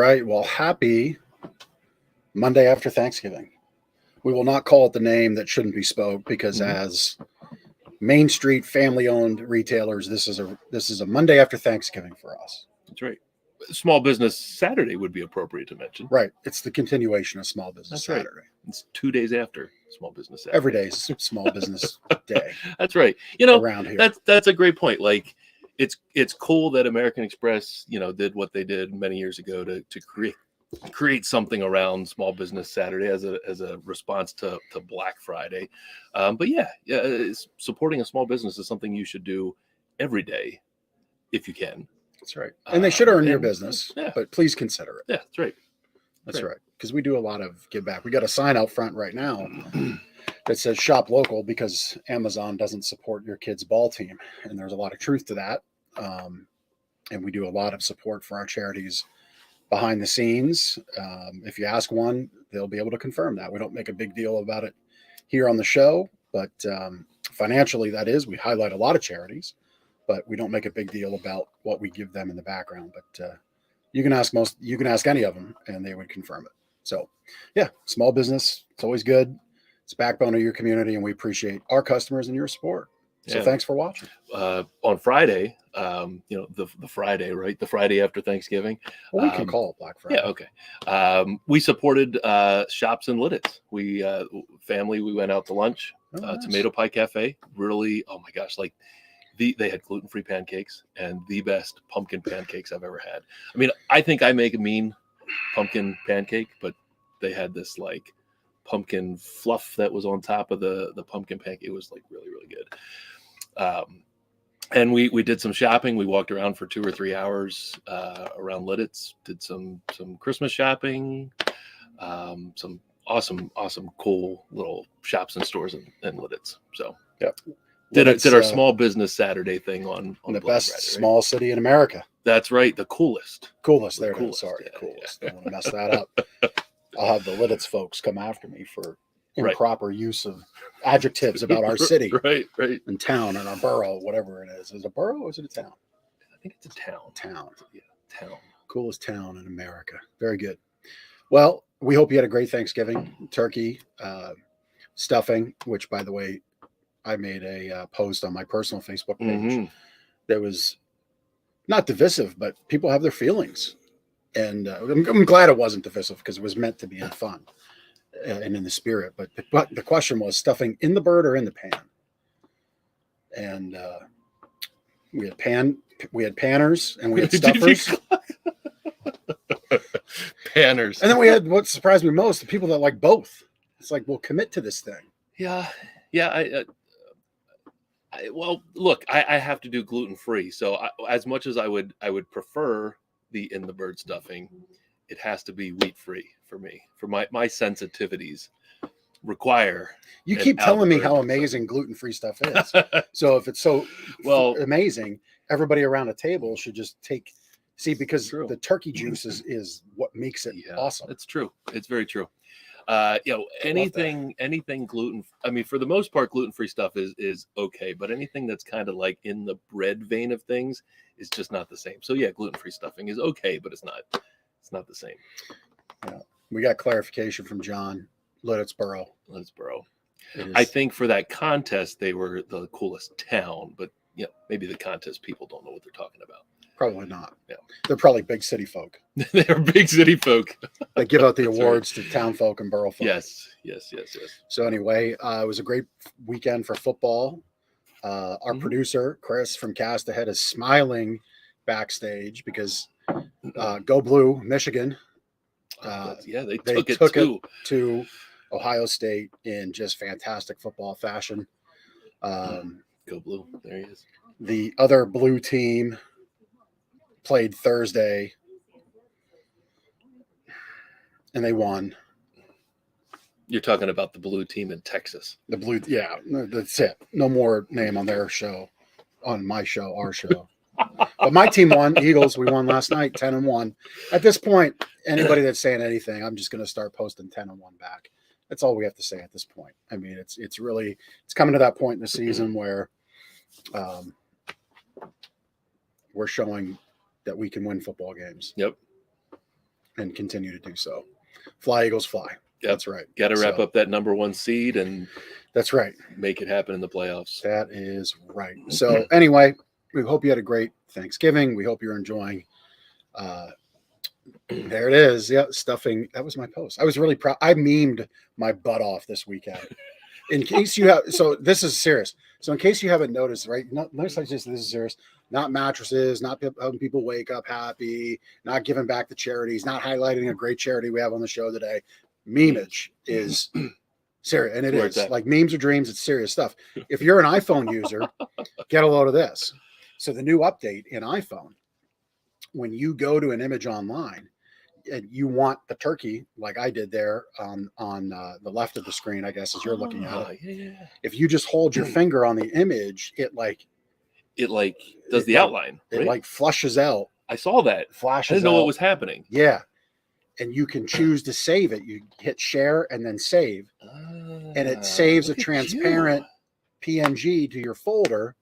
right. Well, happy Monday after Thanksgiving. We will not call it the name that shouldn't be spoke because as Main Street family-owned retailers, this is a Monday after Thanksgiving for us. That's right. Small Business Saturday would be appropriate to mention. Right. It's the continuation of Small Business Saturday. Right. It's 2 days after Small Business Saturday. Every day is Small Business Day. That's right. You know, around here. That's a great point. Like, it's cool that American Express, did what they did many years ago to create something around Small Business Saturday as a response to Black Friday. But supporting a small business is something you should do every day if you can. That's right. And they should earn your business, but please consider it. Yeah, that's right. That's right. Because we do a lot of give back. We got a sign out front right now that says shop local because Amazon doesn't support your kid's ball team. And there's a lot of truth to that. And we do a lot of support for our charities behind the scenes. If you ask one, they'll be able to confirm that. We don't make a big deal about it here on the show, but financially, that is, we highlight a lot of charities, but we don't make a big deal about what we give them in the background. But you can ask any of them and they would confirm it. So yeah, small business, it's always good. It's the backbone of your community and we appreciate our customers and your support. So thanks for watching. On Friday, the Friday, right? The Friday after Thanksgiving. Well, we can call it Black Friday. Yeah, okay. We supported Shops and Lidditz. We went out to lunch. Nice. Tomato Pie Cafe. Really, oh my gosh, like they had gluten-free pancakes and the best pumpkin pancakes I've ever had. I mean, I think I make a mean pumpkin pancake, but they had this like pumpkin fluff that was on top of the pumpkin pancake. It was like really, really good. And we did some shopping. We walked around for 2 or 3 hours around Lidditz, did some Christmas shopping, some awesome, cool little shops and stores in Lidditz. So did our Small Business Saturday thing on the Black best Friday, right? small city in America. That's right. The coolest. There it is. Sorry, the coolest. Don't want to mess that up. I'll have the Lidditz folks come after me for improper use of adjectives about our city, right, and town and our borough, whatever it is. Is it a borough or is it a town? I think it's a town. Yeah, town. Coolest town in America. Very good. Well, we hope you had a great Thanksgiving. Turkey, stuffing, which, by the way, I made a post on my personal Facebook page that was not divisive, but people have their feelings. And I'm glad it wasn't divisive because it was meant to be in fun and in the spirit. But the question was stuffing in the bird or in the pan. And we had panners and we had stuffers. Panners. And then we had what surprised me most, the people that like both. It's like, we'll commit to this thing. Yeah. Well, look, I have to do gluten-free. So as much as I would prefer the in the bird stuffing, it has to be wheat-free for me. For my sensitivities require. You keep telling me how amazing gluten-free stuff is. So if it's so amazing, everybody around a table should just because the turkey juice is what makes it awesome. It's true. It's very true. Anything gluten. I mean, for the most part, gluten-free stuff is okay, but anything that's kind of like in the bread vein of things is just not the same. So yeah, gluten-free stuffing is okay, but it's not the same. Yeah, we got clarification from John. Liddittsboro. I think for that contest, they were the coolest town, but maybe the contest people don't know what they're talking about. Probably not. Yeah, they're probably big city folk. They're big city folk. They give out the awards to town folk and borough folk. Yes. So anyway, it was a great weekend for football. Our producer Chris from Cast Ahead is smiling backstage because Go Blue, Michigan. They took it to Ohio State in just fantastic football fashion. Go Blue. There he is. The other blue team played Thursday and they won. You're talking about the blue team in Texas. The blue, that's it. No more name on their show, on my show, our show. But my team won. Eagles, we won last night, 10-1. At this point, anybody that's saying anything, I'm just going to start posting 10-1 back. That's all we have to say at this point. I mean, it's coming to that point in the season where we're showing that we can win football games. Yep. and continue to do so. Fly, Eagles, fly. Yep. That's right. Got to wrap So, up that number 1 seed and that's right. make it happen in the playoffs. That is right. So anyway, we hope you had a great Thanksgiving. We hope you're enjoying. There it is. Yeah, stuffing. That was my post. I was really proud. I memed my butt off this weekend. In case you have, so this is serious. So in case you haven't noticed, right? Notice I just this is serious. Not mattresses, not helping people wake up happy, not giving back to charities, not highlighting a great charity we have on the show today. Memeage is serious, and it Where is it's at. like memes or dreams. It's serious stuff. If you're an iPhone user, get a load of this. So the new update in iPhone, when you go to an image online, and you want the turkey, like I did there on the left of the screen, I guess, as you're looking at it. Yeah. If you just hold your finger on the image, it does the outline. It right? like flushes out. I saw that. Flashes. I didn't know out. what was happening. Yeah, and you can choose to save it. You hit share and then save, and it saves a transparent PNG to your folder.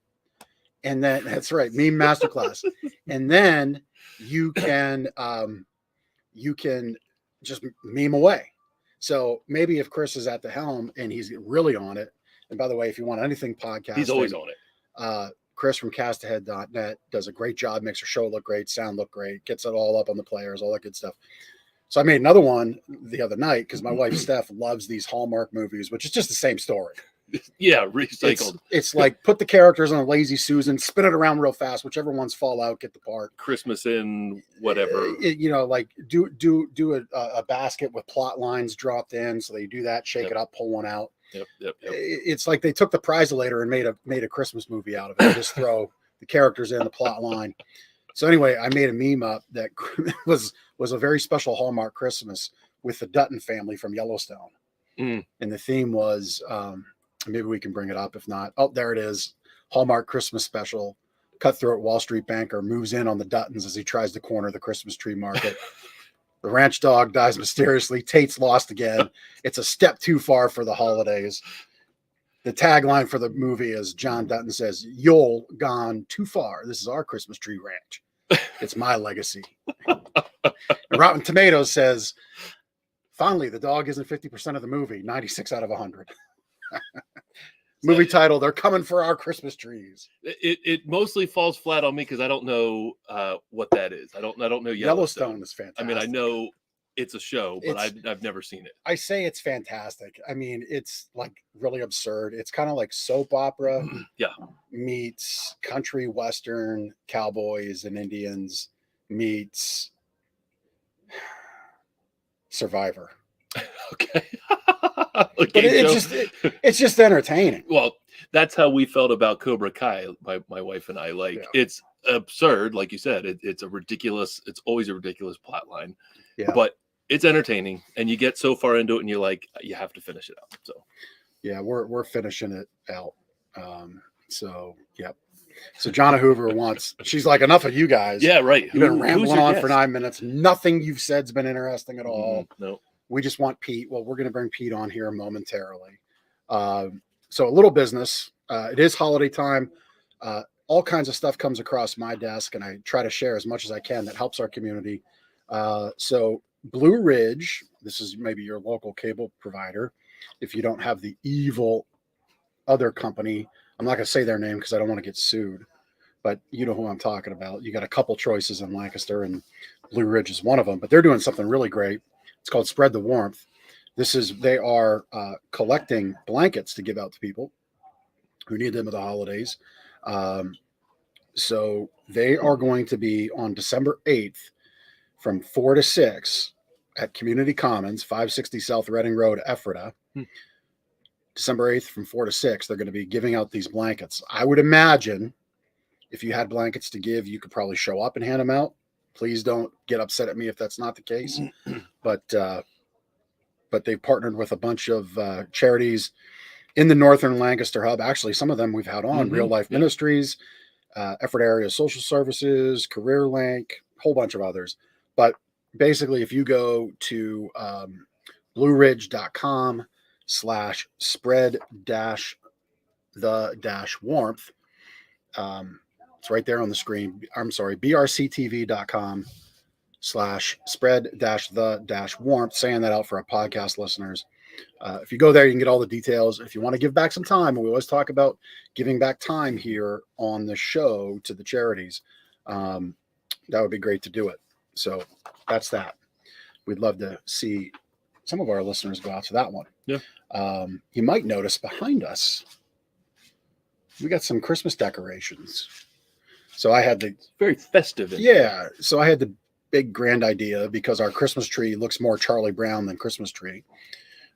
And then that's right, meme masterclass. And then you can just meme away. So maybe if Chris is at the helm and he's really on it, and by the way, if you want anything podcast, he's always on it. Chris from castahead.net does a great job, makes our show look great, sound look great, gets it all up on the players, all that good stuff. So I made another one the other night because my wife Steph loves these Hallmark movies, which is just the same story. Yeah, recycled. It's like put the characters on a Lazy Susan, spin it around real fast, whichever ones fall out, get the part. Christmas in whatever. Like do a basket with plot lines dropped in, so they do that, shake it up, pull one out. Yep. It's like they took the Prizelator and made a Christmas movie out of it. Just throw the characters in the plot line. So anyway, I made a meme up that was a very special Hallmark Christmas with the Dutton family from Yellowstone, and the theme was. Maybe we can bring it up. If not, oh, there it is. Hallmark Christmas special. Cutthroat Wall Street banker moves in on the Duttons as he tries to corner the Christmas tree market. The ranch dog dies mysteriously. Tate's lost again. It's a step too far for the holidays. The tagline for the movie is John Dutton says, "You'll gone too far. This is our Christmas tree ranch. It's my legacy." And Rotten Tomatoes says, "Finally, the dog isn't 50% of the movie. 96 out of 100. Movie title: They're coming for our Christmas trees. It mostly falls flat on me because I don't know what that is. I don't know Yellowstone is fantastic. I mean, I know it's a show, but I've never seen it. I say it's fantastic. I mean, it's like really absurd. It's kind of like soap opera, meets country western cowboys and Indians meets Survivor. Okay. But it's just entertaining. Well, that's how we felt about Cobra Kai, my wife and I. It's absurd, like you said. It's always a ridiculous plot line. Yeah. But it's entertaining, and you get so far into it, and you're like, you have to finish it out. So yeah, we're finishing it out. So yep. So Jonna Hoover she's like, enough of you guys. Yeah, right. You've been rambling on for 9 minutes. Nothing you've said's been interesting at all. No. We just want Pete. Well, we're going to bring Pete on here momentarily. So a little business. It is holiday time. All kinds of stuff comes across my desk, and I try to share as much as I can that helps our community. So Blue Ridge, this is maybe your local cable provider. If you don't have the evil other company, I'm not going to say their name because I don't want to get sued, but you know who I'm talking about. You got a couple choices in Lancaster, and Blue Ridge is one of them, but they're doing something really great. It's called Spread the Warmth. They are collecting blankets to give out to people who need them at the holidays. So they are going to be on December 8th from 4 to 6 at Community Commons, 560 South Reading Road, Ephrata. December 8th from 4 to 6, they're going to be giving out these blankets. I would imagine if you had blankets to give, you could probably show up and hand them out. Please don't get upset at me if that's not the case. But they've partnered with a bunch of charities in the Northern Lancaster hub. Actually, some of them we've had on, Real Life Ministries, Effort Area Social Services, Career Link, a whole bunch of others. But basically, if you go to blueridge.com/spread-the-warmth, it's right there on the screen. I'm sorry, brctv.com /spread-the-warmth, saying that out for our podcast listeners. If you go there, you can get all the details. If you want to give back some time, and we always talk about giving back time here on the show to the charities, that would be great to do it. So that's that. We'd love to see some of our listeners go out to that one. Yeah. You might notice behind us, we got some Christmas decorations. So I had the Very festive. Yeah. So I had the big grand idea because our Christmas tree looks more Charlie Brown than Christmas tree.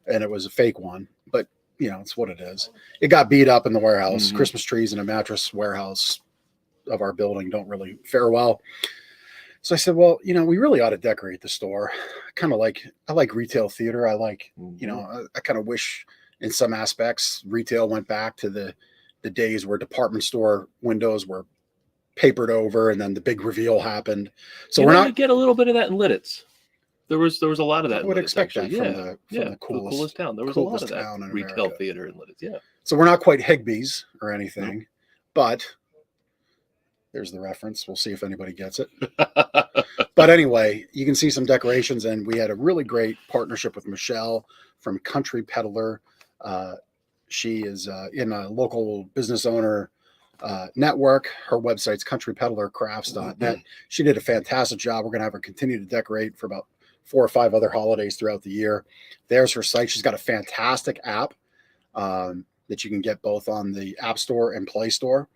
And it was a fake one, but it's what it is. It got beat up in the warehouse. Mm-hmm. Christmas trees in a mattress warehouse of our building don't really fare well. So I said, well, we really ought to decorate the store. I like retail theater. I like, I kind of wish in some aspects retail went back to the days where department store windows were papered over and then the big reveal happened. So you get a little bit of that in Lidditz. There was a lot of that. I would expect actually. that from the coolest town. There was a lot of that in retail America. theater in Lidditz. Yeah. So we're not quite Higbee's or anything, but there's the reference. We'll see if anybody gets it. But anyway, you can see some decorations, and we had a really great partnership with Michelle from Country Peddler. She is in a local business owner network. Her website's countrypeddlercrafts.net. She did a fantastic job. We're going to have her continue to decorate for about 4 or 5 other holidays throughout the year. There's her site. She's got a fantastic app that you can get both on the App Store and Play Store.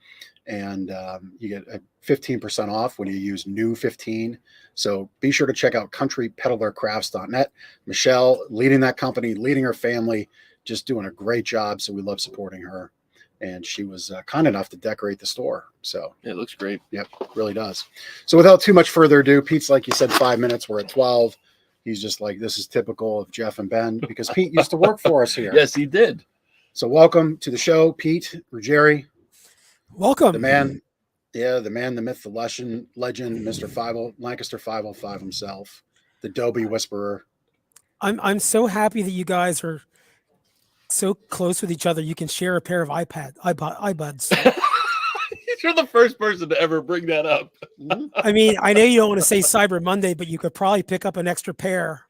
And you get a 15% off when you use new 15. So be sure to check out countrypeddlercrafts.net. Michelle leading that company, leading her family, just doing a great job. So we love supporting her. And she was kind enough to decorate the store. So it looks great. Yep, really does. So without too much further ado, Pete's like you said, 5 minutes. We're at 12. He's just like, this is typical of Jeff and Ben because Pete used to work for us here. Yes, he did. So welcome to the show, Pete Ruggieri. Welcome. The man, the myth, the legend, Mr. Lancaster 505 himself, the Dobie Whisperer. I'm so happy that you guys are so close with each other. You can share a pair of iBuds. You're the first person to ever bring that up. I mean, I know you don't want to say Cyber Monday, but you could probably pick up an extra pair.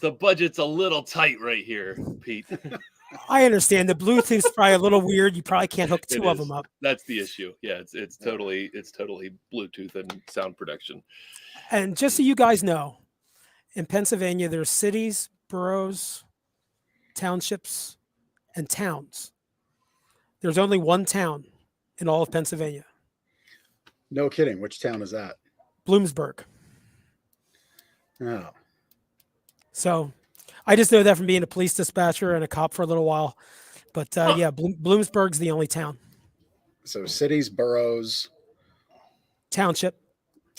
The budget's a little tight right here, Pete. I understand the Bluetooth's probably a little weird. You probably can't hook two of them up. That's the issue. Yeah, it's totally Bluetooth and sound production. And just so you guys know, in Pennsylvania, there's cities, boroughs, townships, and towns. There's only one town in all of Pennsylvania. No kidding. Which town is that? Bloomsburg. Oh. So I just know that from being a police dispatcher and a cop for a little while. But Bloomsburg's the only town. So cities, boroughs, townships,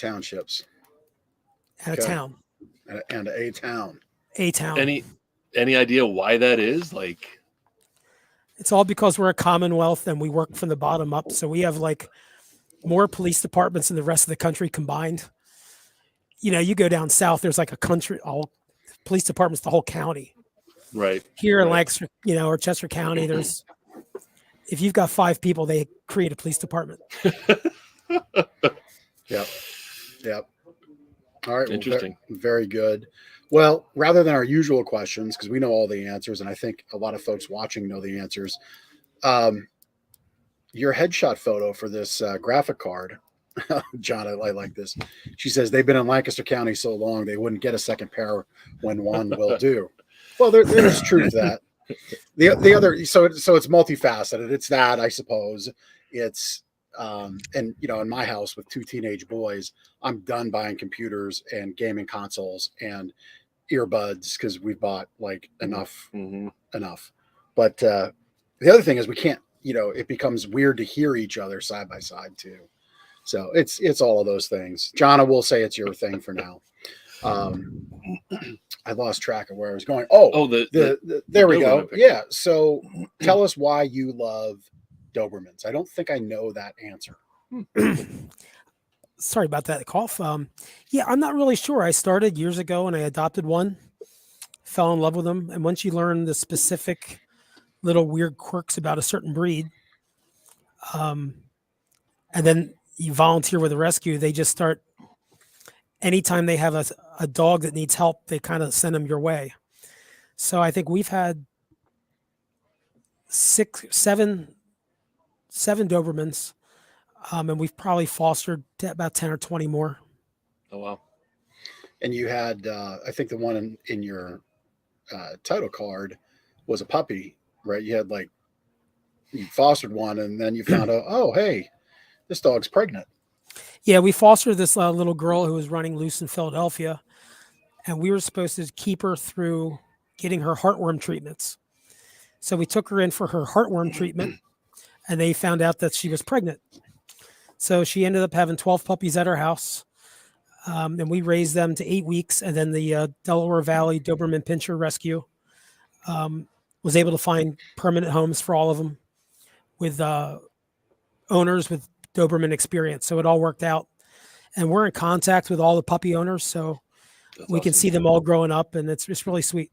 okay. And a town. And a town. A town. Any idea why that is? Like, it's all because we're a commonwealth and we work from the bottom up. So we have like more police departments than the rest of the country combined. You go down south, there's like a country, all police departments, the whole county. Right. Here in Lancaster, or Chester County, if you've got 5 people, they create a police department. Yep. All right. Interesting. Well, very good. Well, rather than our usual questions, because we know all the answers, and I think a lot of folks watching know the answers, your headshot photo for this graphic card, John, I like this. She says they've been in Lancaster County so long they wouldn't get a second pair when one will do. Well, there's truth to that. The other, so it's multifaceted. It's that, I suppose. It's and in my house with 2 teenage boys, I'm done buying computers and gaming consoles and earbuds because we've bought like enough. But the other thing is we can't, it becomes weird to hear each other side by side too. So it's all of those things. Jonna will say it's your thing for now. I lost track of where I was going. There we go. Yeah. So tell us why you love Dobermans. I don't think I know that answer. Sorry about that cough. I'm not really sure. I started years ago and I adopted one, fell in love with them. And once you learn the specific little weird quirks about a certain breed, and then you volunteer with a rescue, they just start anytime they have a dog that needs help, they kind of send them your way. So I think we've had seven Dobermans, and we've probably fostered about 10 or 20 more. Oh, wow. And you had, I think the one in your title card was a puppy, right? You had you fostered one, and then you found out, oh, hey, this dog's pregnant. Yeah, we fostered this little girl who was running loose in Philadelphia, and we were supposed to keep her through getting her heartworm treatments. So we took her in for her heartworm treatment, and they found out that she was pregnant. So she ended up having 12 puppies at our house, and we raised them to 8 weeks. And then the Delaware Valley Doberman Pinscher Rescue was able to find permanent homes for all of them with owners with Doberman experience. So it all worked out. And we're in contact with all the puppy owners, so we can see them all growing up, and it's really sweet.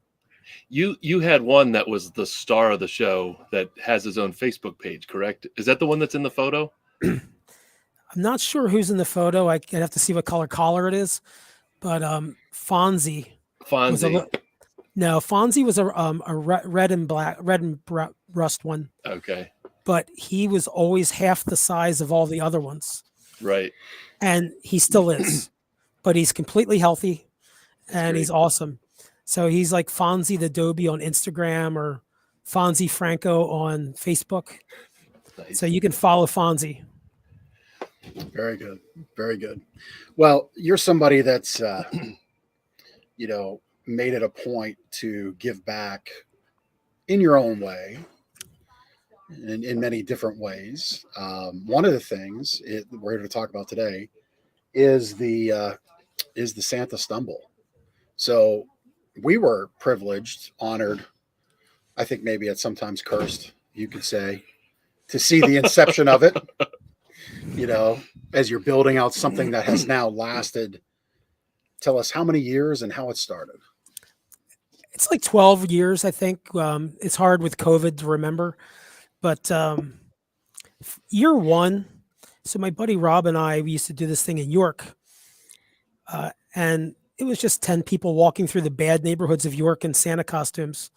You had one that was the star of the show that has his own Facebook page, correct? Is that the one that's in the photo? I'm not sure who's in the photo. I'd have to see what collar it is, but Fonzie. Fonzie. Fonzie was a red and rust one. Okay. But he was always half the size of all the other ones. Right. And he still is, but he's completely healthy, and he's awesome. So he's like Fonzie the Dobie on Instagram or Fonzie Franco on Facebook. Nice. So you can follow Fonzie. Very good. Very good. Well, you're somebody that's, made it a point to give back in your own way, in many different ways. One of the things we're here to talk about today is the Santa Stumble. So we were privileged, honored, I think maybe at sometimes cursed, you could say, to see the inception of it, as you're building out something that has now lasted. Tell us how many years and how it started. It's like 12 years, I think. It's hard with COVID to remember, but year one. So my buddy Rob and we used to do this thing in York, and it was just 10 people walking through the bad neighborhoods of York in Santa costumes.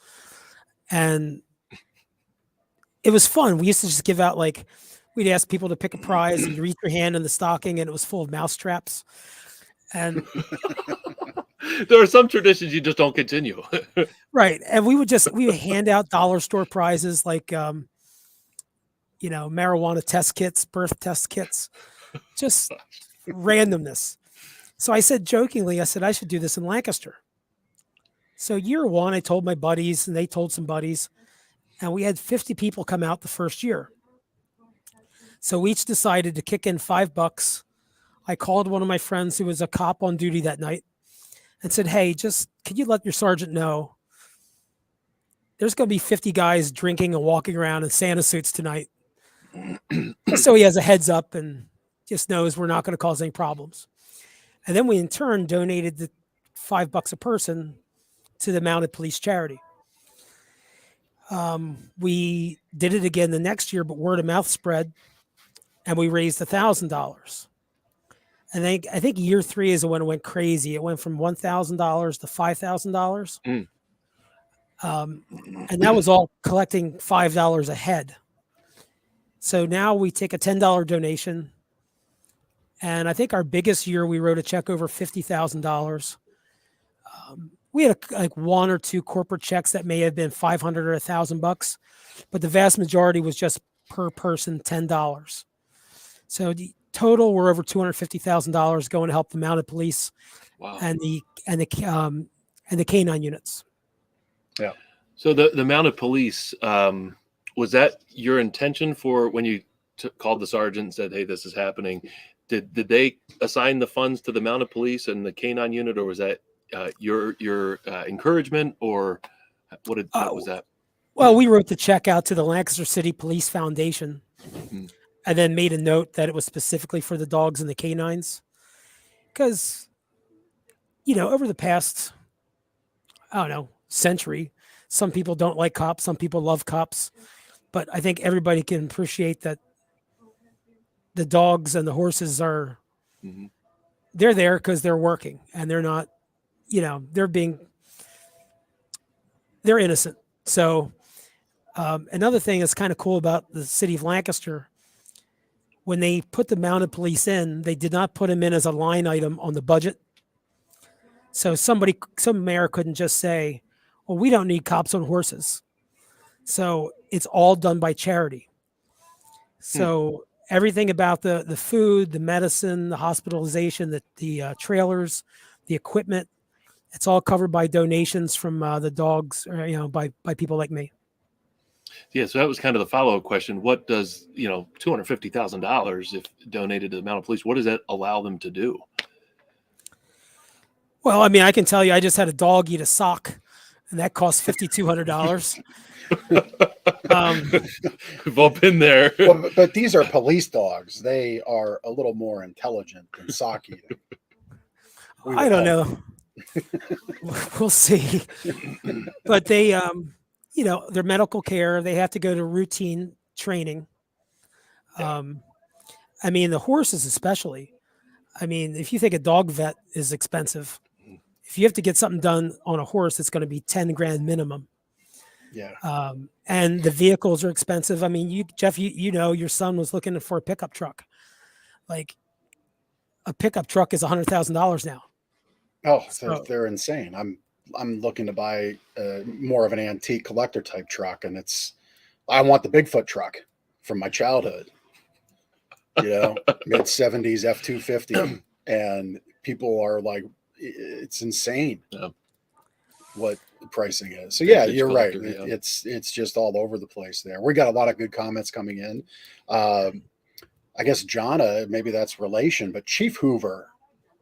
And it was fun. We used to just give out, we'd ask people to pick a prize and you reach your hand in the stocking, and it was full of mouse traps. And there are some traditions you just don't continue. Right. And we would hand out dollar store prizes like, marijuana test kits, birth test kits, just randomness. So I said jokingly, I should do this in Lancaster. So year one, I told my buddies, and they told some buddies, and we had 50 people come out the first year. So we each decided to kick in $5. I called one of my friends who was a cop on duty that night and said, hey, could you let your sergeant know there's going to be 50 guys drinking and walking around in Santa suits tonight. So he has a heads up and just knows we're not going to cause any problems. And then we in turn donated the $5 a person to the Mounted Police charity. We did it again the next year, but word of mouth spread, and we raised $1,000. And I think year three is when it went crazy. It went from $1,000 to $5,000. And that was all collecting $5 a head. So now we take a $10 donation. And I think our biggest year, we wrote a check over $50,000. We had one or two corporate checks that may have been $500 or $1,000, but the vast majority was just per person $10. So the total, we're over $250,000 going to help the Mounted Police. Wow. and the canine units. Yeah. So the Mounted Police, was that your intention for when you called the sergeant and said, hey, this is happening? Did they assign the funds to the Mounted Police and the canine unit, or was that your encouragement, or what was that? Well, we wrote the check out to the Lancaster City Police Foundation, and then made a note that it was specifically for the dogs and the canines. Because, over the past, century, some people don't like cops, some people love cops, but I think everybody can appreciate that the dogs and the horses are they're there because they're working and they're not, they're innocent. So another thing that's kind of cool about the city of Lancaster, when they put the mounted police in, they did not put them in as a line item on the budget. So some mayor couldn't just say, well, we don't need cops on horses. So it's all done by charity. So everything about the food, the medicine, the hospitalization, the trailers, the equipment, it's all covered by donations from the dogs, or, by people like me. Yeah, so that was kind of the follow-up question. What does, $250,000 if donated to the mounted police, what does that allow them to do? Well, I mean, I can tell you, I just had a dog eat a sock, and that cost $5,200. We've all been there. Well, but these are police dogs. They are a little more intelligent than sock eating. I don't know. We'll see. But they, their medical care, they have to go to routine training. I mean, the horses especially. I mean, if you think a dog vet is expensive, if you have to get something done on a horse, it's going to be 10 grand minimum. Yeah. And the vehicles are expensive. I mean, Jeff, your son was looking for a pickup truck. Like a pickup truck is $100,000 now. Oh, they're insane. I'm looking to buy more of an antique collector type truck, and I want the Bigfoot truck from my childhood. Mid 70s F-250, and people are like, it's insane what the pricing is. So yeah, you're right. Yeah. It's just all over the place there. We got a lot of good comments coming in. I guess Jonna, maybe that's relation, but Chief Hoover,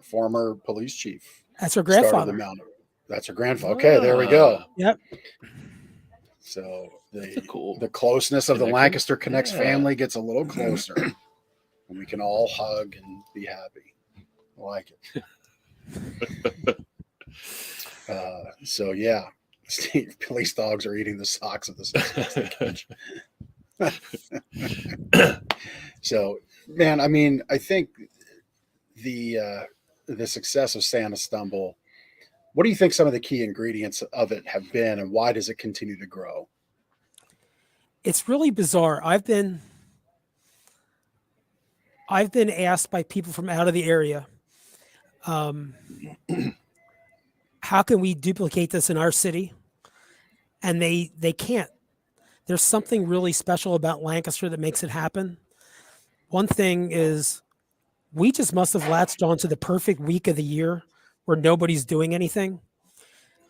former police chief. That's her grandfather. That's her grandfather. Okay, there we go. Yep. So the closeness of the Lancaster Connects family gets a little closer, and we can all hug and be happy. I like it. So yeah, police dogs are eating the socks of the suspects. So, man, I mean, I think the success of Santa Stumble, what do you think some of the key ingredients of it have been, and why does it continue to grow? It's really bizarre. I've been asked by people from out of the area, how can we duplicate this in our city? And they can't. There's something really special about Lancaster that makes it happen. One thing is we just must have latched onto the perfect week of the year where nobody's doing anything.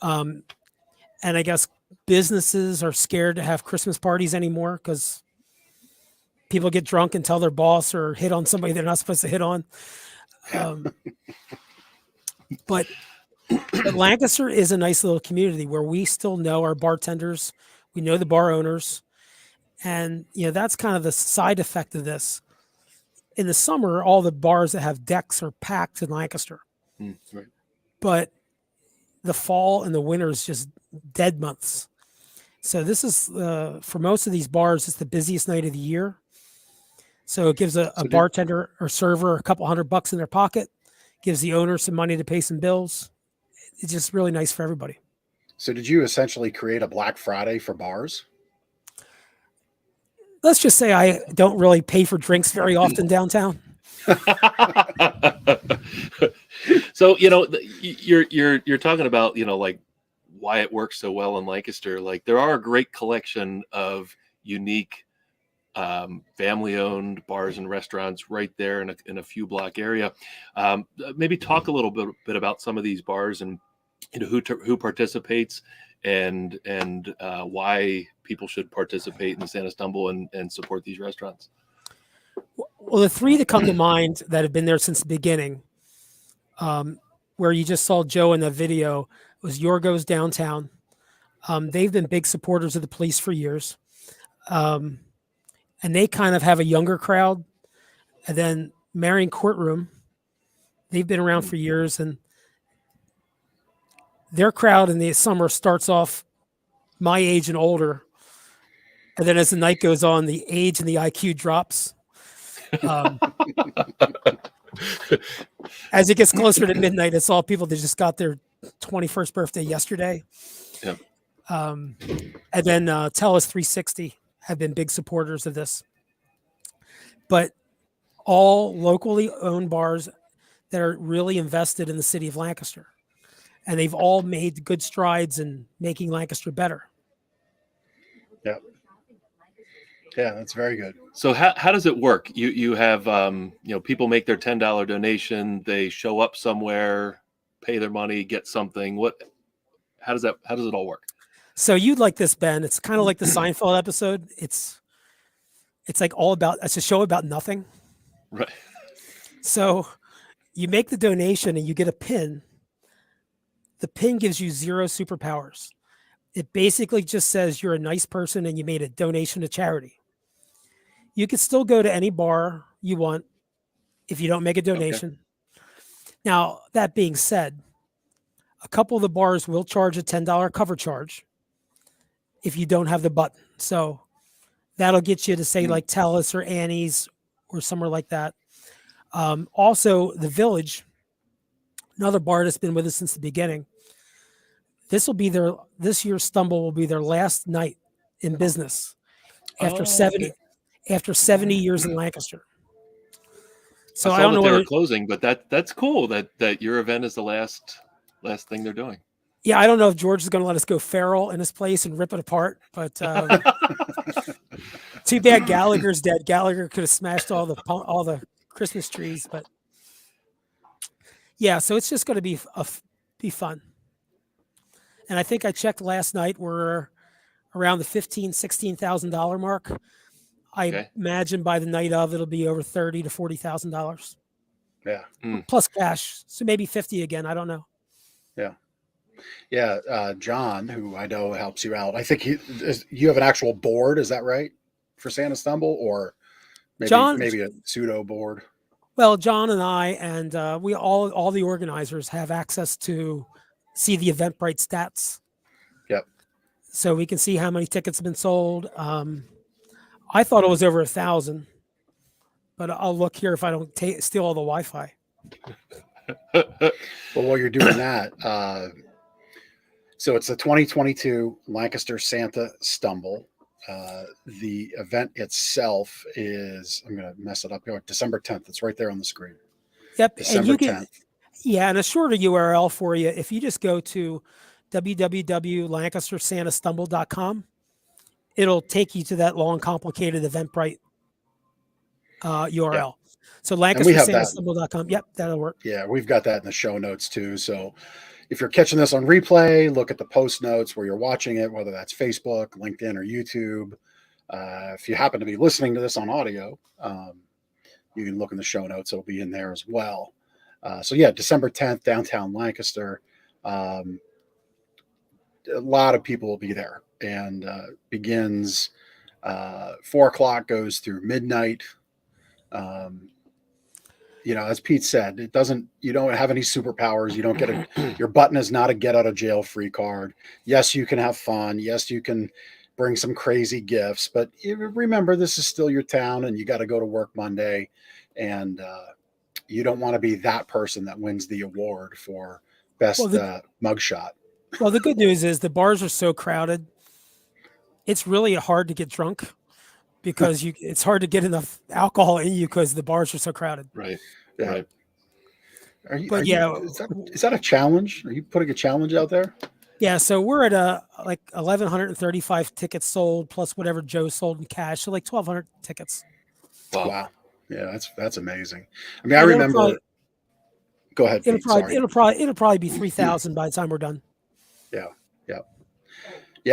And I guess businesses are scared to have Christmas parties anymore because people get drunk and tell their boss or hit on somebody they're not supposed to hit on. But Lancaster is a nice little community where we still know our bartenders. We know the bar owners. And, that's kind of the side effect of this. In the summer, all the bars that have decks are packed in Lancaster. Right. But the fall and the winter is just dead months. So this is, for most of these bars, it's the busiest night of the year. So it gives a bartender or server a couple $100 in their pocket, gives the owner some money to pay some bills. It's just really nice for everybody. So did you essentially create a Black Friday for bars? Let's just say I don't really pay for drinks very often downtown. So, you're talking about, like why it works so well in Lancaster. Like there are a great collection of unique family-owned bars and restaurants right there in a few block area. Maybe talk a little bit about some of these bars and who participates and why people should participate in the Santa Stumble and support these restaurants. Well, the three that come to mind that have been there since the beginning, where you just saw Joe in the video, was Yorgo's Downtown. They've been big supporters of the police for years. And they kind of have a younger crowd. And then Marion Courtroom, they've been around for years, and their crowd in the summer starts off my age and older. And then as the night goes on, the age and the IQ drops. As it gets closer to midnight, it's all people that just got their 21st birthday yesterday. Yep. And then Telus 360 have been big supporters of this. But all locally owned bars that are really invested in the city of Lancaster. And they've all made good strides in making Lancaster better. Yeah. Yeah, that's very good. So how does it work? You have people make their $10 donation, they show up somewhere, pay their money, get something. How does it all work? So you'd like this, Ben. It's kind of like the Seinfeld episode. It's like it's a show about nothing. Right. So you make the donation and you get a pin. The pin gives you 0 superpowers. It basically just says you're a nice person and you made a donation to charity. You could still go to any bar you want if you don't make a donation. Okay. Now, that being said, a couple of the bars will charge a $10 cover charge if you don't have the button. So that'll get you to say like Telus or Annie's or somewhere like that. Also, the Village, another bar that's been with us since the beginning. This year's Stumble will be their last night in business after 70 years in Lancaster. So I don't know they were closing, but that's cool that your event is the last thing they're doing. Yeah, I don't know if George is going to let us go feral in his place and rip it apart, but too bad Gallagher's dead. Gallagher could have smashed all the Christmas trees, but yeah, so it's just going to be fun. And I think I checked last night, we're around the $16,000 mark. I imagine by the night of it'll be over $30,000 to $40,000. Yeah. Plus cash. So maybe 50 again. I don't know. Yeah. Yeah. John, who I know helps you out. I think you have an actual board. Is that right? For Santa Stumble, or maybe a pseudo board? Well, John and I, and we all the organizers have access to see the Eventbrite stats. Yep. So we can see how many tickets have been sold. I thought it was over 1,000, but I'll look here if I don't steal all the Wi-Fi. Well, while you're doing that, so it's the 2022 Lancaster Santa Stumble. The event itself is, I'm going to mess it up here, December 10th. It's right there on the screen. Yep. December 10th. Yeah, and a shorter URL for you. If you just go to www.lancastersantastumble.com, it'll take you to that long, complicated Eventbrite URL. Yeah. So lancastersantastumble.com. Yep, that'll work. Yeah, we've got that in the show notes too. So if you're catching this on replay, look at the post notes where you're watching it, whether that's Facebook, LinkedIn, or YouTube. If you happen to be listening to this on audio, you can look in the show notes. It'll be in there as well. So yeah, December 10th, downtown Lancaster. A lot of people will be there, and begins 4:00, goes through midnight. As Pete said, you don't have any superpowers. You don't get your button is not a get out of jail free card. Yes, you can have fun. Yes, you can bring some crazy gifts, but remember, this is still your town and you got to go to work Monday, and you don't want to be that person that wins the award for best mugshot. Well, the good news is the bars are so crowded. It's really hard to get drunk because it's hard to get enough alcohol in you because the bars are so crowded. Right. Yeah. Right. Is that a challenge? Are you putting a challenge out there? Yeah. So we're at 1,135 tickets sold plus whatever Joe sold in cash. So like 1,200 tickets. Wow. Yeah, that's amazing. I mean, I remember. Go ahead. It'll probably be 3,000 by the time we're done. Yeah.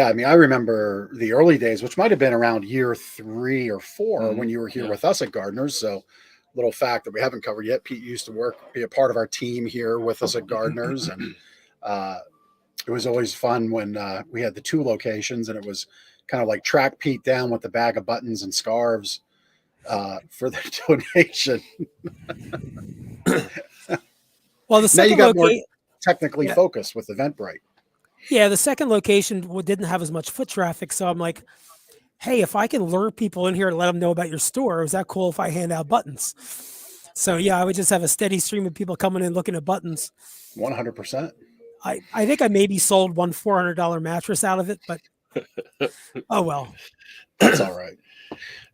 I mean, I remember the early days, which might have been around year 3 or 4 when you were here with us at Gardner's. So, little fact that we haven't covered yet: Pete used to be a part of our team here with us at Gardner's, and it was always fun when we had the 2 locations, and it was kind of like track Pete down with the bag of buttons and scarves for the donation. Well, the second now you got more technically focused with Eventbrite. Yeah, the second location didn't have as much foot traffic, so I'm like, hey, if I can lure people in here and let them know about your store, is that cool if I hand out buttons? So yeah, I would just have a steady stream of people coming in looking at buttons. 100%. I think I maybe sold one $400 mattress out of it, but oh well. That's all right.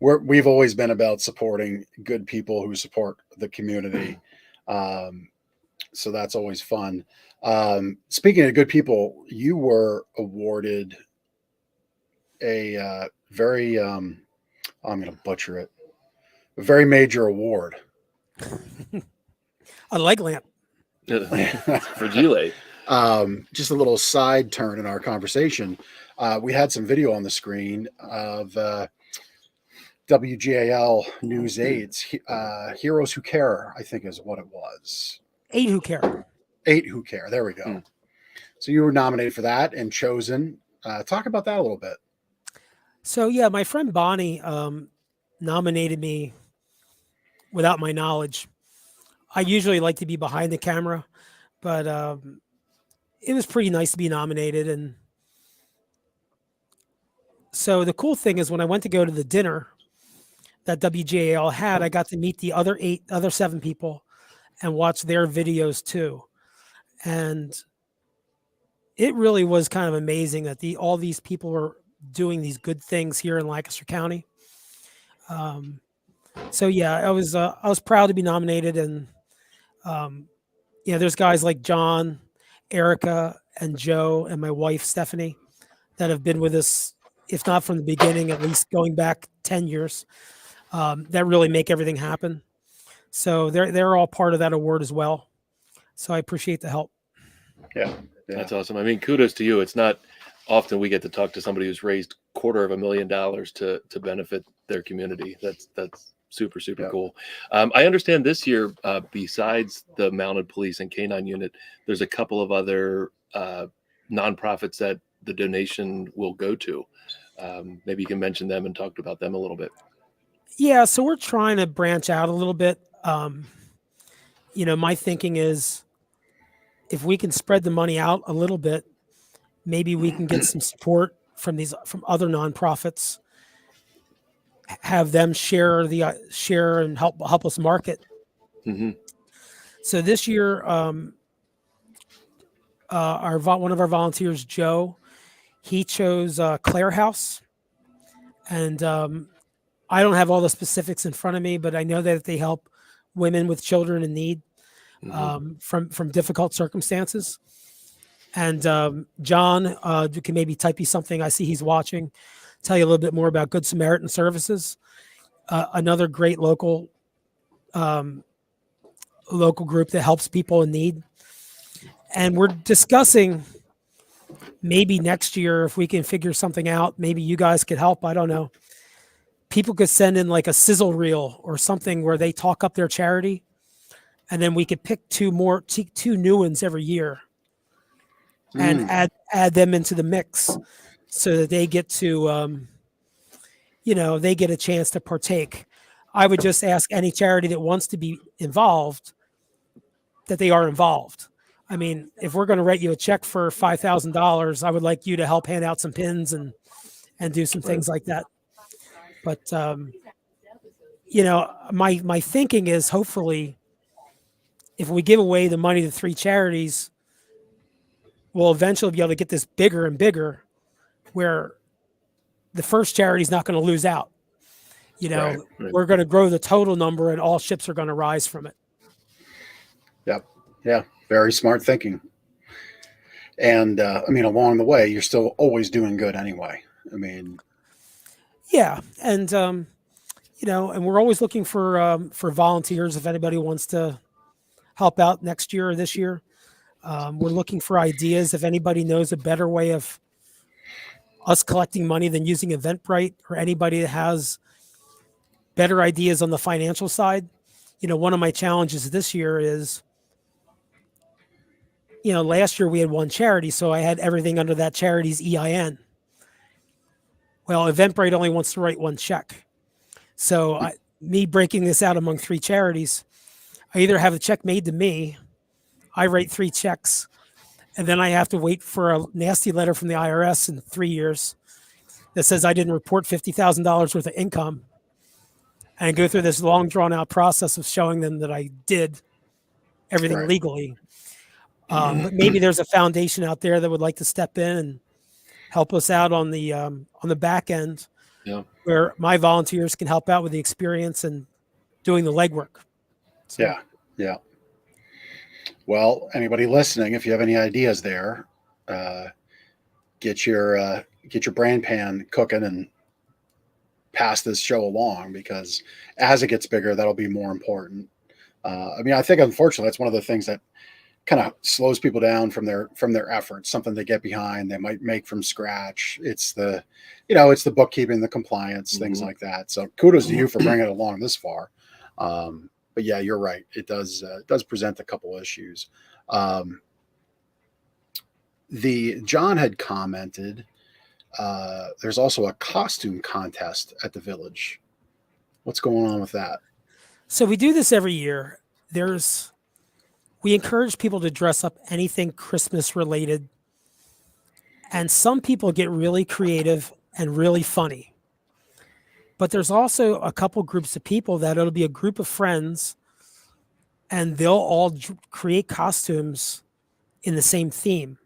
We've always been about supporting good people who support the community. So that's always fun. Speaking of good people, you were awarded a very, I'm going to butcher it, a very major award. A leg lamp. For Gile. Just a little side turn in our conversation. We had some video on the screen of WGAL News 8's Heroes Who Care, I think is what it was. 8 Who Care. 8 Who Care. There we go. So you were nominated for that and chosen. Talk about that a little bit. So yeah, my friend Bonnie nominated me without my knowledge. I usually like to be behind the camera, but it was pretty nice to be nominated. And so the cool thing is when I went to go to the dinner that WGAL had, I got to meet the other 7 people and watch their videos too. And it really was kind of amazing that all these people were doing these good things here in Lancaster County. So yeah, I was proud to be nominated, and there's guys like John, Erica, and Joe, and my wife Stephanie that have been with us, if not from the beginning, at least going back 10 years. That really make everything happen. So they're all part of that award as well. So I appreciate the help. Yeah. That's awesome. I mean, kudos to you. It's not often we get to talk to somebody who's raised $250,000 to benefit their community. That's super cool. I understand this year, besides the Mounted Police and Canine Unit, there's a couple of other nonprofits that the donation will go to. Maybe you can mention them and talk about them a little bit. Yeah, so we're trying to branch out a little bit. My thinking is if we can spread the money out a little bit, maybe we can get some support from other nonprofits, have them share and help us market. Mm-hmm. So this year, one of our volunteers, Joe, he chose Clare House, and I don't have all the specifics in front of me, but I know that they help women with children in need from difficult circumstances. And John, you can maybe type you something. I see he's watching. Tell you a little bit more about Good Samaritan Services, another great local group that helps people in need. And we're discussing maybe next year if we can figure something out. Maybe you guys could help. I don't know. People could send in like a sizzle reel or something where they talk up their charity, and then we could pick two new ones every year and add them into the mix so that they get to they get a chance to partake. I would just ask any charity that wants to be involved that they are involved. I mean, if we're going to write you a check for $5,000, I would like you to help hand out some pins and do some things like that. But my thinking is hopefully if we give away the money to 3 charities, we'll eventually be able to get this bigger and bigger, where the first charity is not going to lose out. Right. We're going to grow the total number, and all ships are going to rise from it. Yep. Yeah. Very smart thinking. And along the way, you're still always doing good anyway. Yeah. And, and we're always looking for volunteers. If anybody wants to help out next year or this year, we're looking for ideas. If anybody knows a better way of us collecting money than using Eventbrite, or anybody that has better ideas on the financial side, one of my challenges this year is, last year we had one charity, so I had everything under that charity's EIN. Well, Eventbrite only wants to write one check. So me breaking this out among 3 charities, I either have a check made to me, I write 3 checks, and then I have to wait for a nasty letter from the IRS in 3 years that says I didn't report $50,000 worth of income. and go through this long drawn out process of showing them that I did everything Right. legally. But maybe there's a foundation out there that would like to step in and help us out on the back end, Yeah. where my volunteers can help out with the experience and doing the legwork. So, Yeah. Yeah. Well, anybody listening, if you have any ideas there, get your brain pan cooking and pass this show along, because as it gets bigger, that'll be more important. I mean, I think unfortunately that's one of the things that kind of slows people down from their efforts. Something they get behind, they might make from scratch. It's the bookkeeping, the compliance, things like that. So kudos to you for bringing it along this far. But yeah, you're right. It does present a couple issues. The John had commented, there's also a costume contest at the village. What's going on with that? so we do this every year. We encourage people to dress up anything Christmas related. And some people get really creative and really funny. But there's also a couple groups of people that it'll be a group of friends and they'll all create costumes in the same theme.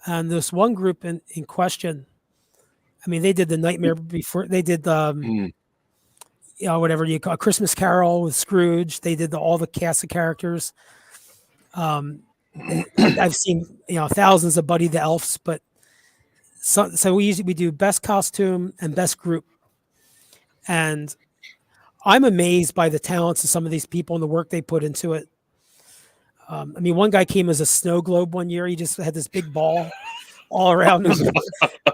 And this one group in question, I mean, they did the Nightmare Before, they did whatever you call a Christmas Carol with Scrooge. They did all the cast of characters. I've seen thousands of Buddy the Elves, but so we do best costume and best group, and I'm amazed by the talents of some of these people and the work they put into it. I mean, one guy came as a snow globe one year. He just had this big ball all around him.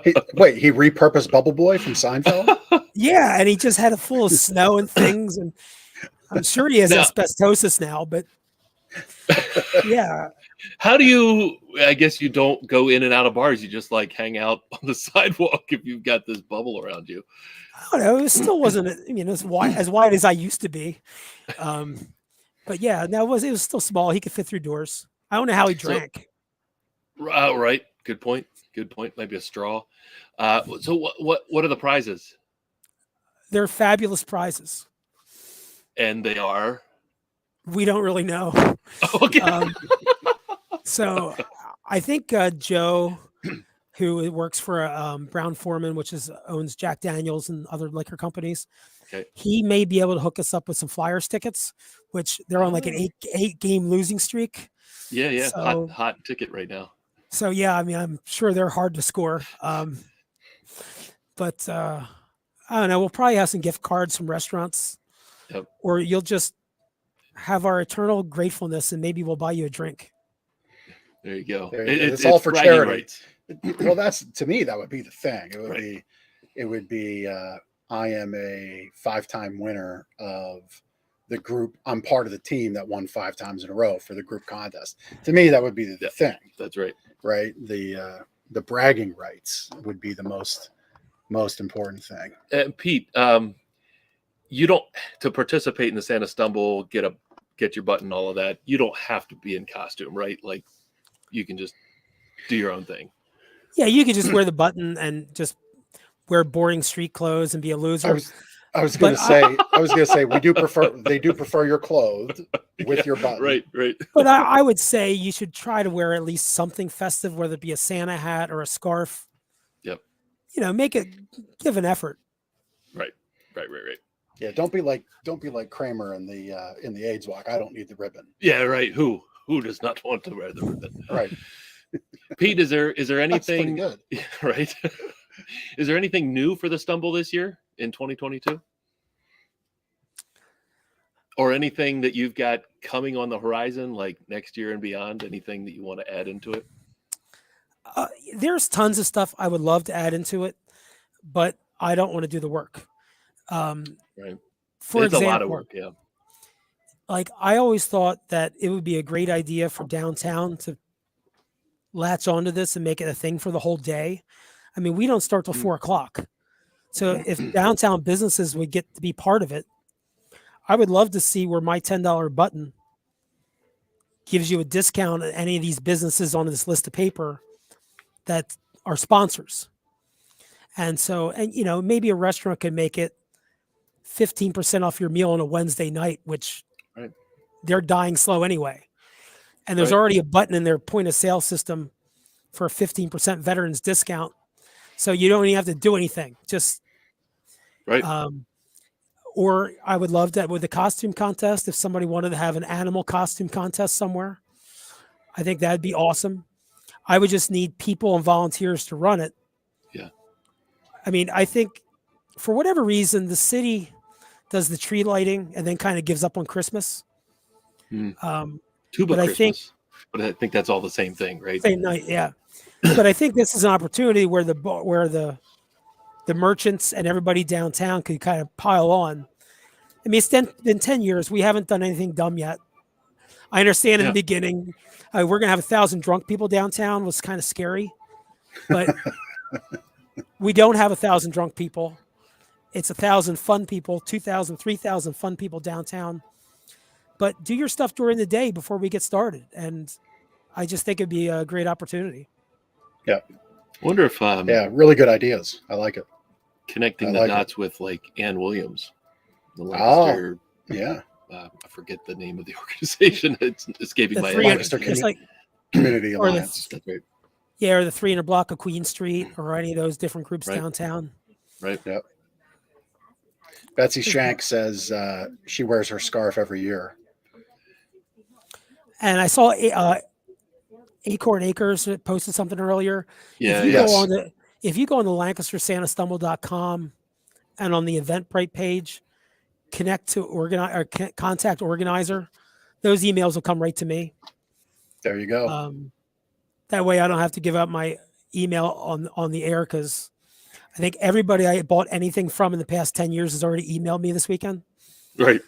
He repurposed Bubble Boy from Seinfeld? Yeah, and he just had it full of snow and things, and I'm sure he has asbestosis now, but yeah. How do you, I guess you don't go in and out of bars. You just like hang out on the sidewalk if you've got this bubble around you. I don't know. It still wasn't, as wide as I used to be. But yeah, it was still small. He could fit through doors. I don't know how he drank. Right. Good point. Maybe a straw. So what are the prizes? They're fabulous prizes. And they are? We don't really know. Okay. So I think Joe, who works for Brown Foreman, which owns Jack Daniels and other liquor companies, he may be able to hook us up with some Flyers tickets, which they're on like an eight game losing streak. Yeah. So, hot ticket right now. So yeah, I mean, I'm sure they're hard to score. But I don't know. We'll probably have some gift cards from restaurants, or you'll just have our eternal gratefulness, and maybe we'll buy you a drink. There you go. It's all for charity. Well, to me, that would be the thing. It would be. I am a 5-time winner of the group. I'm part of the team that won 5 times in a row for the group contest. To me, that would be the thing. That's right. Right. The bragging rights would be the most important thing. Pete, you don't, to participate in the Santa Stumble, get your button, all of that. You don't have to be in costume, right? Like you can just do your own thing. Yeah, you could just wear the button and just wear boring street clothes and be a loser. I was going to say they do prefer your clothes with your button. Right. But I would say you should try to wear at least something festive, whether it be a Santa hat or a scarf. Yep. Give an effort. Right. Yeah, don't be like Kramer in the AIDS walk. I don't need the ribbon. Yeah, right. Who does not want to wear the ribbon? Right. Pete, is there anything good? Right? Is there anything new for the Stumble this year in 2022? Or anything that you've got coming on the horizon, like next year and beyond? Anything that you want to add into it? There's tons of stuff I would love to add into it, but I don't want to do the work. Right. For example, a lot of work, yeah. Like I always thought that it would be a great idea for downtown to latch onto this and make it a thing for the whole day. I mean, we don't start till 4:00. So if downtown businesses would get to be part of it, I would love to see where my $10 button gives you a discount at any of these businesses on this list of paper that are sponsors. And so, maybe a restaurant could make it 15% off your meal on a Wednesday night, which Right. they're dying slow anyway. And there's Right. already a button in their point of sale system for a 15% veterans discount. So you don't even have to do anything. Just, Right. or I would love that with the costume contest. If somebody wanted to have an animal costume contest somewhere, I think that'd be awesome. I would just need people and volunteers to run it. Yeah. I mean, I think for whatever reason, the city does the tree lighting and then kind of gives up on Christmas. Tuba But I Christmas. think But I think that's all the same thing, right? same night, yeah. But I think this is an opportunity where the merchants and everybody downtown could kind of pile on. I mean, it's been 10 years. We haven't done anything dumb yet. I understand in the beginning, we're going to have 1,000 drunk people downtown was kind of scary, but we don't have 1,000 drunk people. It's 1,000 fun people, 2,000, 3,000 fun people downtown. But do your stuff during the day before we get started. And I just think it'd be a great opportunity. Yeah. I wonder if really good ideas. I like it. Connecting I the like dots with like Ann Williams, the Lancaster. Yeah. I forget the name of the organization. It's escaping The my three, head. Lancaster it's like, Community or the- Alliance. That's right. yeah, or the 300 block of Queen Street or any of those different groups Right. downtown. Right. Yep. Betsy Shank says she wears her scarf every year. And I saw Acorn Acres posted something earlier. Yeah. If you Yes. go on the LancasterSantaStumble.com and on the Eventbrite page, connect to contact organizer, those emails will come right to me. There you go. That way I don't have to give out my email on the air because I think everybody I bought anything from in the past 10 years has already emailed me this weekend. Right.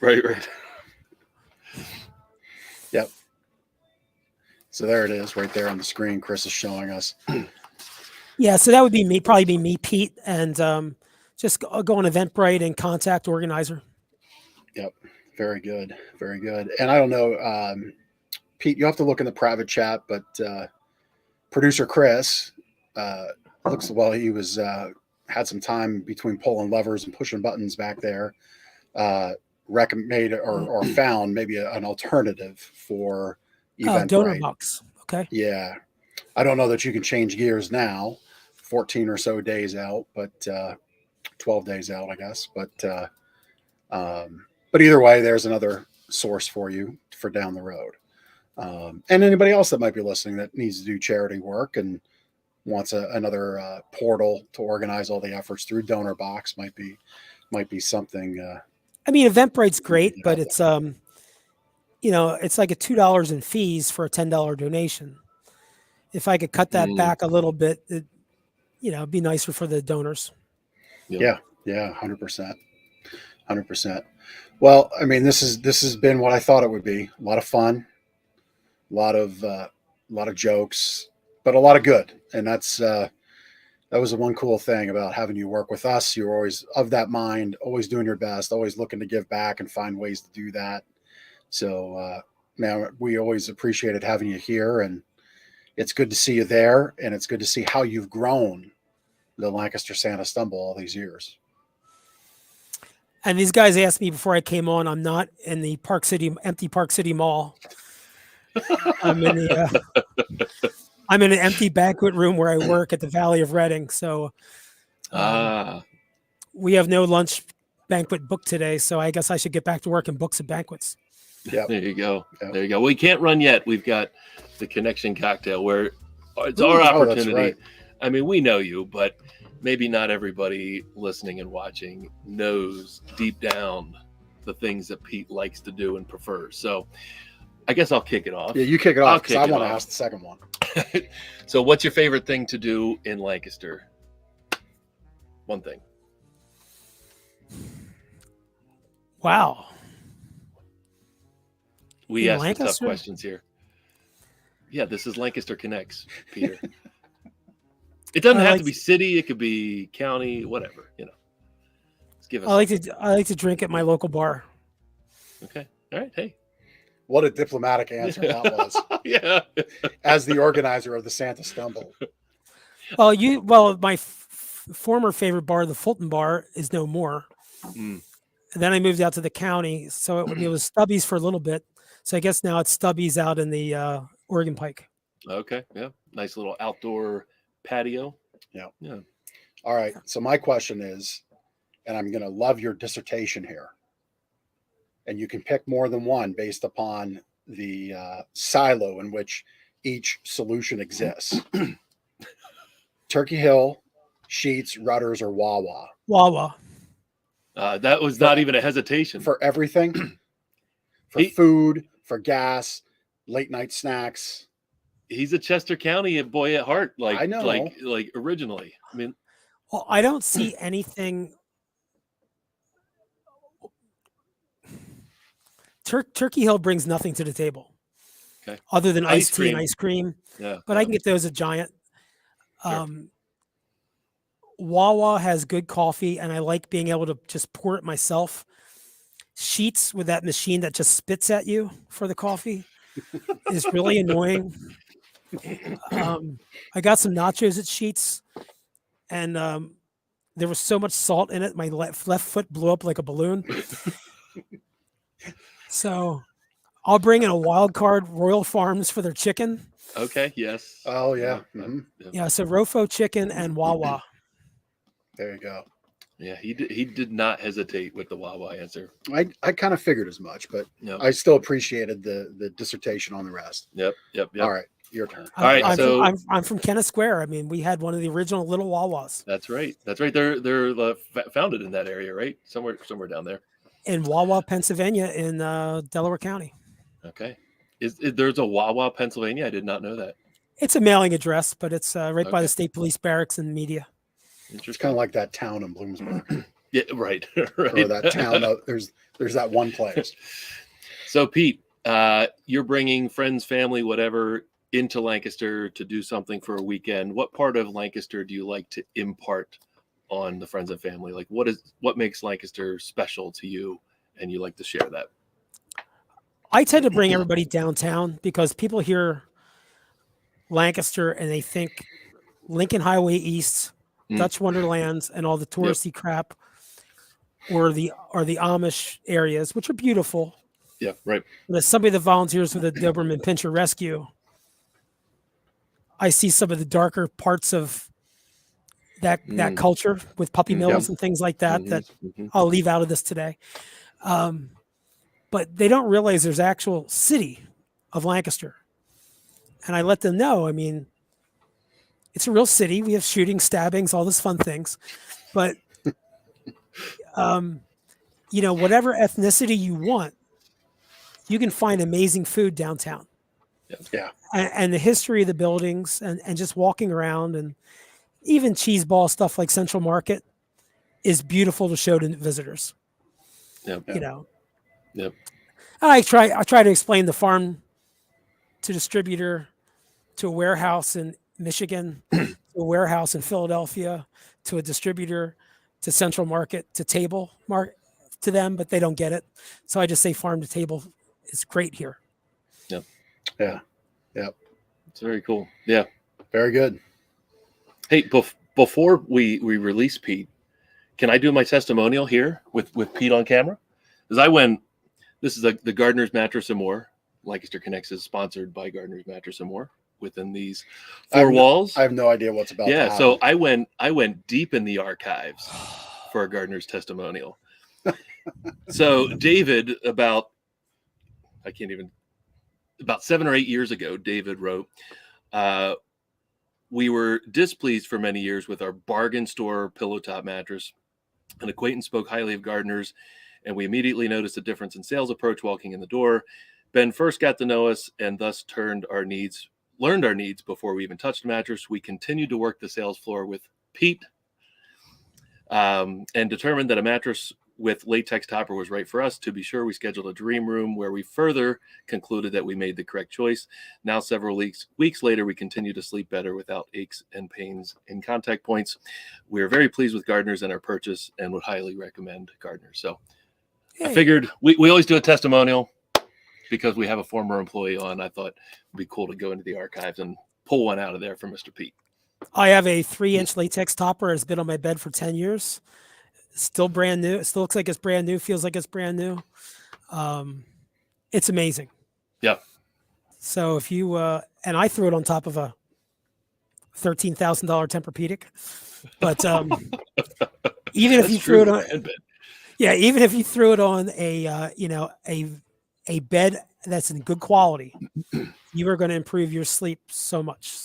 Yep. So there it is right there on the screen. Chris is showing us. Yeah, so that would be me, probably be me, Pete, and just go on Eventbrite and contact organizer. Yep. Very good. Very good. And I don't know, Pete, you have to look in the private chat, but producer Chris looks he was had some time between pulling levers and pushing buttons back there. Made or found maybe an alternative for Donor Eventbrite. box. Okay. Yeah. I don't know that you can change gears now, 14 or so days out, but 12 days out, I guess. But either way, there's another source for you for down the road. And anybody else that might be listening that needs to do charity work and wants another portal to organize all the efforts through, Donor Box might be something. I mean, Eventbrite's great, but it's it's like a $2 in fees for a $10 donation. If I could cut that back a little bit, it'd be nicer for the donors. Yeah, 100%. 100%. Well, I mean, this has been what I thought it would be. A lot of fun, a lot of jokes, but a lot of good. And that was the one cool thing about having you work with us. You're always of that mind, always doing your best, always looking to give back and find ways to do that. So, man, we always appreciated having you here, and it's good to see you there, and it's good to see how you've grown the Lancaster Santa Stumble all these years. And these guys asked me before I came on, I'm not in the empty Park City Mall. I'm in an empty banquet room where I work at the Valley of Reading. So we have no lunch banquet booked today. So I guess I should get back to work and book some banquets. Yeah. There you go. Yep. There you go. We can't run yet. We've got the connection cocktail where it's our opportunity. That's right. I mean, we know you, but maybe not everybody listening and watching knows deep down the things that Pete likes to do and prefers. So I guess I'll kick it off. Yeah, you kick it off because I want to ask the second one. So what's your favorite thing to do in Lancaster? One thing. Wow. We In ask the tough Lancaster? questions here. Yeah, this is Lancaster Connects, Peter. It doesn't have to be city. It could be county, whatever, Let's give us. I like to drink at my local bar. Okay. All right. Hey. What a diplomatic answer that was. Yeah. As the organizer of the Santa Stumble. My former favorite bar, the Fulton Bar, is no more. And then I moved out to the county, so it was Stubby's for a little bit. So I guess now it's Stubby's out in the Oregon Pike. Okay. Yeah. Nice little outdoor patio. Yeah. Yeah. All right. So my question is, and I'm going to love your dissertation here, and you can pick more than one based upon the silo in which each solution exists. Turkey Hill, Sheets, Rudders, or Wawa. Wawa. That was not even a hesitation. For everything. For food, for gas, late night snacks. He's a Chester County boy at heart. Like I know. like originally. I mean, well, I don't see anything. Turkey Hill brings nothing to the table, okay, other than iced tea and ice cream. Yeah, but I can get those at Giant. Wawa has good coffee, and I like being able to just pour it myself. Sheets with that machine that just spits at you for the coffee is really annoying. I got some nachos at Sheets, and there was so much salt in it, my left foot blew up like a balloon. So I'll bring in a wild card, Royal Farms, for their chicken. Okay. Yes. Oh yeah. Mm-hmm. Yeah. So Rofo chicken and Wawa. There you go. Yeah, he did not hesitate with the Wawa answer. I kind of figured as much, but I still appreciated the dissertation on the rest. Yep. All right, your turn. All right, I'm from Kenneth Square. I mean, we had one of the original little Wawas. That's right. They're founded in that area, right? Somewhere down there. In Wawa, Pennsylvania, in Delaware County. Okay. There's a Wawa, Pennsylvania? I did not know that. It's a mailing address, but it's right by the state police barracks and media. It's kind of like that town in Bloomsburg. Yeah, right. Right. Or that town. There's that one place. So, Pete, you're bringing friends, family, whatever, into Lancaster to do something for a weekend. What part of Lancaster do you like to impart on the friends and family? Like, what makes Lancaster special to you, and you like to share that? I tend to bring everybody downtown because people hear Lancaster and they think Lincoln Highway East, Dutch Wonderlands, and all the touristy crap, or the Amish areas, which are beautiful. Yeah, right. And as somebody that volunteers with the Doberman Pinscher Rescue, I see some of the darker parts of that culture with puppy mills and things like that that I'll leave out of this today. But they don't realize there's actual city of Lancaster. And I let them know, I mean, it's a real city. We have shootings, stabbings, all those fun things. But, whatever ethnicity you want, you can find amazing food downtown. Yeah. And the history of the buildings and just walking around, and even cheese ball stuff like Central Market is beautiful to show to visitors. Yep. Yep. And I try to explain the farm to distributor, to a warehouse in Michigan, to a warehouse in Philadelphia, to a distributor, to Central Market, to table market to them, but they don't get it. So I just say farm to table is great here. Yep. Yeah. Yep. It's very cool. Yeah. Very good. Hey, before we release Pete, can I do my testimonial here with Pete on camera? Because this is the Gardener's Mattress and More. Lancaster Connects is sponsored by Gardener's Mattress and More within these four walls. I have no idea what's about. Yeah, so I went deep in the archives for a Gardener's testimonial. So David, about 7 or 8 years ago, David wrote, we were displeased for many years with our bargain store pillow top mattress. An acquaintance spoke highly of Gardeners, and we immediately noticed a difference in sales approach walking in the door. Ben first got to know us and thus learned our needs before we even touched the mattress. We continued to work the sales floor with Pete and determined that a mattress with latex topper was right for us. To be sure, we scheduled a dream room where we further concluded that we made the correct choice. Now, several weeks later, we continue to sleep better without aches and pains in contact points. We are very pleased with Gardeners and our purchase and would highly recommend Gardeners. So I figured we always do a testimonial because we have a former employee on. I thought it'd be cool to go into the archives and pull one out of there for Mr. Pete. I have a 3-inch latex topper. It's been on my bed for 10 years. Still brand new. It still looks like it's brand new. Feels like it's brand new. It's amazing. Yeah. So if you and I threw it on top of a $13,000 Tempur-Pedic, but even if That's you true. threw it The on, band bed. yeah, even if you threw it on a a bed that's in good quality, you are going to improve your sleep so much.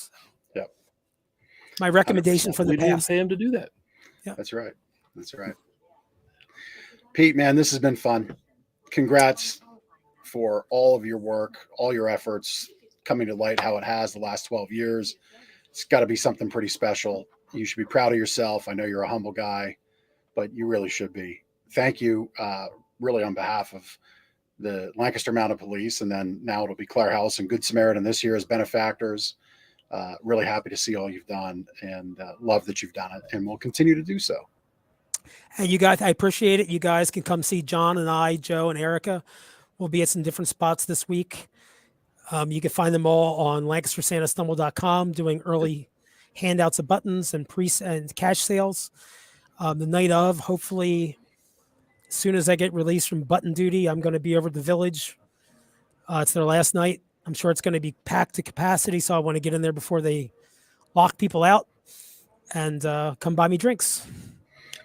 Yep. My recommendation 100%. from the We didn't even past. pay him to do that. That's right. That's right. Pete, man, this has been fun. Congrats for all of your work, all your efforts coming to light how it has the last 12 years. It's got to be something pretty special. You should be proud of yourself. I know you're a humble guy, but you really should be. Thank you, really, on behalf of the Lancaster Mounted Police, and then now it'll be Clare House and Good Samaritan this year as benefactors. Really happy to see all you've done, and love that you've done it, and we'll continue to do so. And you guys, I appreciate it. You guys can come see John and I, Joe and Erica. We'll be at some different spots this week. You can find them all on LancasterSantaStumble.com, doing early handouts of buttons and and cash sales. The night of, hopefully, as soon as I get released from button duty, I'm going to be over at the village. It's their last night. I'm sure it's going to be packed to capacity, so I want to get in there before they lock people out and come buy me drinks.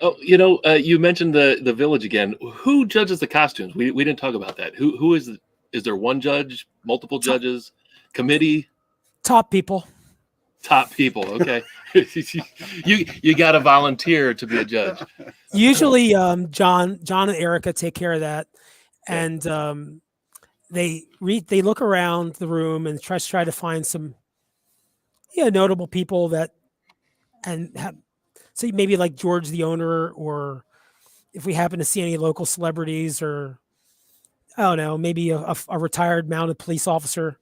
Oh, you mentioned the village again. Who judges the costumes? We didn't talk about that. Who is there one judge, multiple judges, committee? Top people. Top people. Okay. you got to volunteer to be a judge. Usually, John and Erica take care of that, and they look around the room and try to find some notable people that so maybe like George the owner, or if we happen to see any local celebrities, or I don't know, maybe a retired mounted police officer,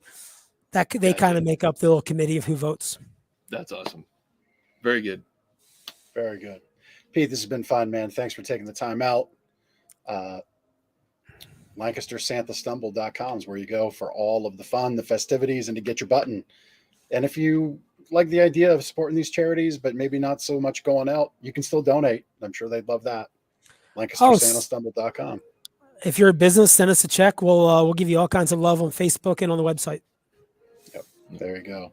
that they kind of make up the little committee of who votes. That's awesome. Very good. Very good. Pete, this has been fun, man. Thanks for taking the time out. LancasterSantaStumble.com is where you go for all of the fun, the festivities, and to get your button. And if you like the idea of supporting these charities, but maybe not so much going out, you can still donate. I'm sure they'd love that. LancasterSantaStumble.com. If you're a business, send us a check. We'll give you all kinds of love on Facebook and on the website. Yep. There you go.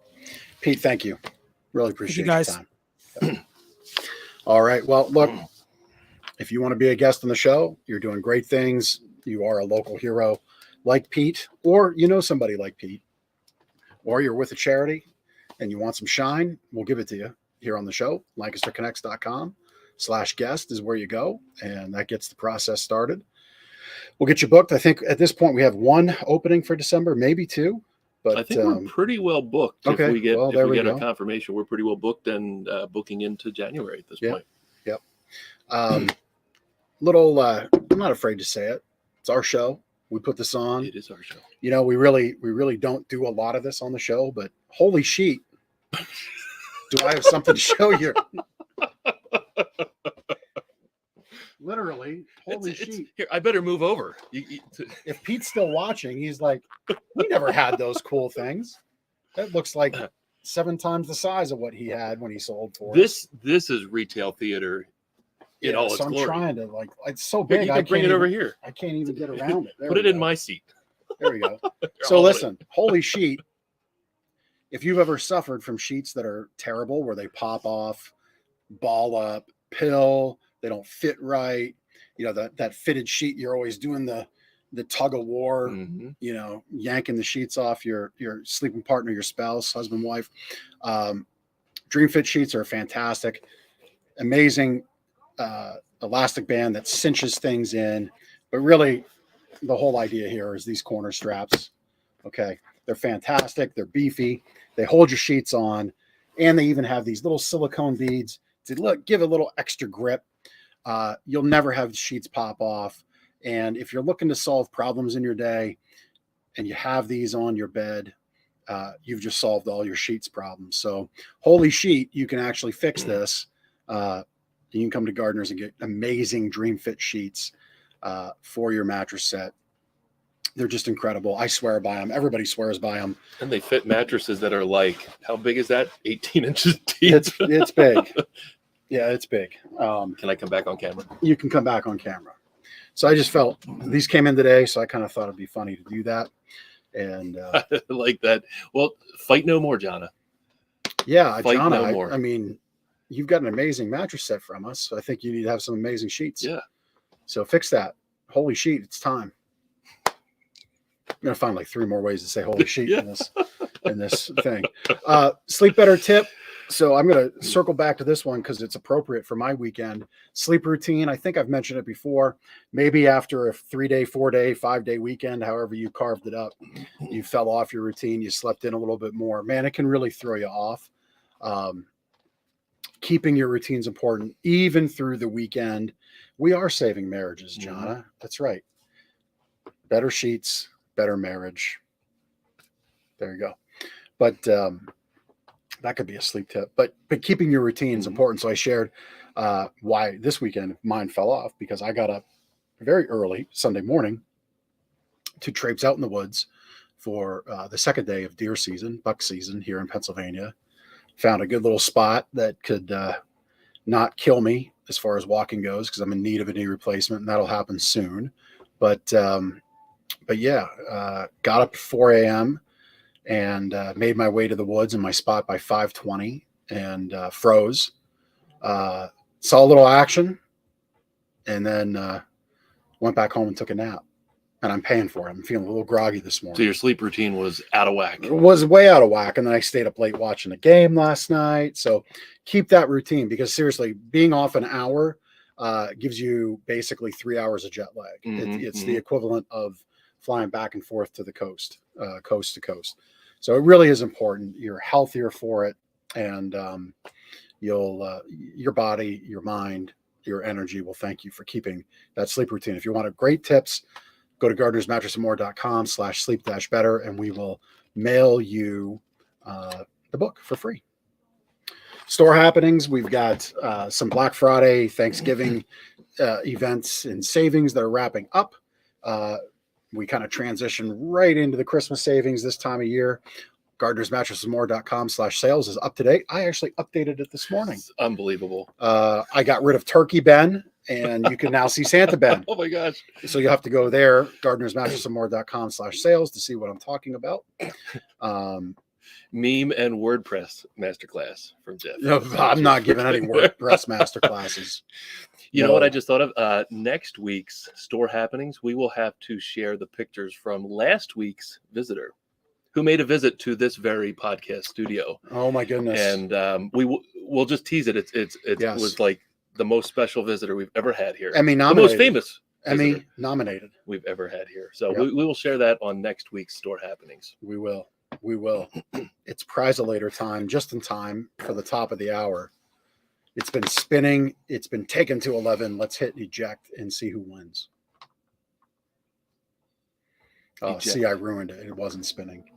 Pete, thank you. Really appreciate your time. Yep. All right. Well, look, if you want to be a guest on the show, you're doing great things. You are a local hero like Pete, or somebody like Pete, or you're with a charity and you want some shine, we'll give it to you here on the show. LancasterConnects.com/guest is where you go, and that gets the process started. We'll get you booked. I think at this point we have one opening for December, maybe two. But I think we're pretty well booked. Okay. If we get a confirmation, we're pretty well booked and booking into January at this point. Yep. I'm not afraid to say it. It's our show. We put this on. It is our show. We really don't do a lot of this on the show, but holy sheet. Do I have something to show you? Literally, holy sheet. Here, I better move over. If Pete's still watching, he's like, we never had those cool things. That looks like 7 times the size of what he had when he sold for this. This is retail theater in all its so I'm glory. trying to it's so big. You can bring it over here. I can't even get around it. Put it in my seat. There we go. So listen, holy sheet. If you've ever suffered from sheets that are terrible, where they pop off, ball up, pill, they don't fit right, that fitted sheet, you're always doing the tug of war, yanking the sheets off your sleeping partner, your spouse, husband, wife. Dream Fit sheets are fantastic, amazing elastic band that cinches things in. But really, the whole idea here is these corner straps. Okay, they're fantastic. They're beefy. They hold your sheets on, and they even have these little silicone beads to give a little extra grip. You'll never have the sheets pop off. And if you're looking to solve problems in your day and you have these on your bed, you've just solved all your sheets problems. So holy sheet, you can actually fix this. You can come to Gardner's and get amazing Dream Fit sheets for your mattress set. They're just incredible. I swear by them. Everybody swears by them. And they fit mattresses that are how big is that? 18 inches deep. It's big. Yeah, it's big. Can I come back on camera? You can come back on camera. So I just felt these came in today, so I kind of thought it'd be funny to do that. And Like that. Well, fight no more, Jonna. yeah, Fight Jonna, no more. I mean, you've got an amazing mattress set from us. So I think you need to have some amazing sheets. Yeah. So fix that. Holy sheet, it's time. I'm gonna find like 3 more ways to say holy sheet Yeah. in this thing. Sleep better tip. So I'm gonna circle back to this one because it's appropriate for my weekend sleep routine. I think I've mentioned it before. Maybe after a 3-day, 4-day, 5-day weekend, however you carved it up, you fell off your routine, you slept in a little bit more. Man, it can really throw you off. Keeping your routines important, even through the weekend. We are saving marriages, Jonna. That's right. Better sheets, better marriage. There you go. But that could be a sleep tip. But keeping your routine is important. So I shared why this weekend mine fell off, because I got up very early Sunday morning to traipse out in the woods for the second day of deer season, buck season here in Pennsylvania. Found a good little spot that could not kill me as far as walking goes, because I'm in need of a knee replacement, and that'll happen soon. But yeah, got up at 4 a.m. and made my way to the woods in my spot by 5:20 and froze. Saw a little action, and then went back home and took a nap. And I'm paying for it. I'm feeling a little groggy this morning. So your sleep routine was out of whack. It was way out of whack. And then I stayed up late watching the game last night. So keep that routine, because seriously, being off an hour gives you basically 3 hours of jet lag. It's the equivalent of flying back and forth to the coast, coast to coast. So it really is important. You're healthier for it. And your body, your mind, your energy will thank you for keeping that sleep routine. If you want great tips, go to gardnersmattressandmore.com/sleep-better, and we will mail you the book for free. Store happenings. We've got some Black Friday, Thanksgiving events and savings that are wrapping up. We kind of transition right into the Christmas savings this time of year. gardnersmattressandmore.com/sales is up to date. I actually updated it this morning. It's unbelievable. I got rid of Turkey Ben, and you can now see Santa Ben. Oh my gosh. So you'll have to go there, gardnersmattressandmore.com/sales, to see what I'm talking about. Meme and WordPress masterclass from Jeff. No, I'm not giving any WordPress master classes. You know what I just thought of? Next week's store happenings, we will have to share the pictures from last week's visitor, who made a visit to this very podcast studio. Oh my goodness! And we'll just tease it. It Yes. was like the most special visitor we've ever had here. Emmy the nominated. most famous Emmy nominated we've ever had here. So Yep. we will share that on next week's store happenings. We will. It's prize-a-later time, just in time for the top of the hour. It's been spinning. It's been taken to 11. Let's hit eject and see who wins. Oh, Eject. see, I ruined it. It wasn't spinning.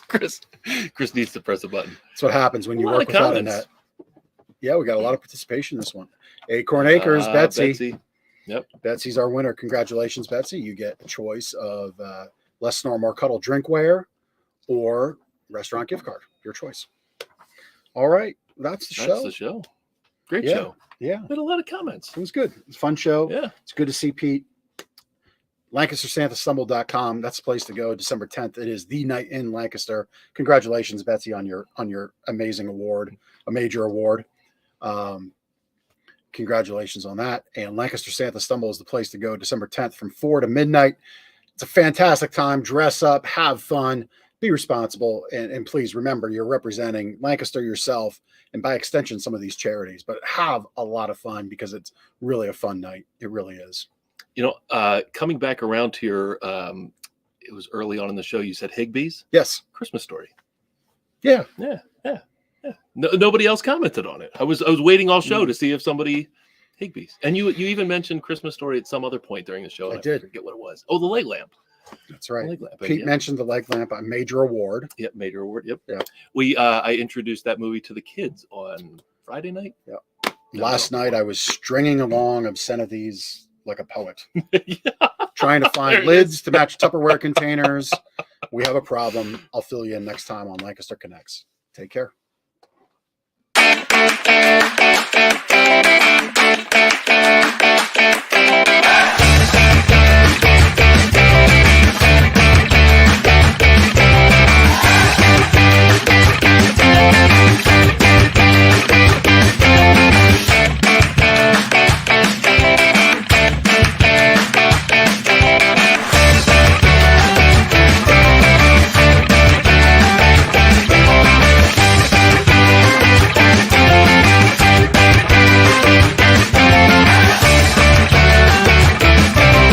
Chris needs to press a button. That's what happens when you A lot work of without a comments. net. Yeah, we got a lot of participation in this one. Acorn Acres, Betsy. Yep. Betsy's our winner. Congratulations, Betsy. You get a choice of Less Snore, More Cuddle drinkware or restaurant gift card. Your choice. All right. That's the show. That's the show. Great Yeah. show. Yeah. We had a lot of comments. It was good. It's a fun show. Yeah. It's good to see Pete. LancasterSantaStumble.com. That's the place to go. December 10th. It is the night in Lancaster. Congratulations, Betsy, on your amazing award, a major award. Congratulations on that. And Lancaster Santa Stumble is the place to go December 10th from 4 to midnight. It's a fantastic time. Dress up, have fun, be responsible, and please remember you're representing Lancaster yourself and by extension some of these charities, but have a lot of fun because it's really a fun night. It really is. You know, coming back around to your, it was early on in the show, you said Higbee's Yes. Christmas story. Yeah. Yeah. No, nobody else commented on it. I was waiting all show to see if somebody Higbee's, and you even mentioned Christmas story at some other point during the show. I did. Forget what it was. Oh, the light lamp. That's right. Leg lamp. Pete mentioned the leg lamp, a major award. Yep, major award. Yep. Yeah. I introduced that movie to the kids on Friday night. Yep. Last night I was stringing along obscenities like a poet, trying to find lids to match Tupperware containers. We have a problem. I'll fill you in next time on Lancaster Connects. Take care.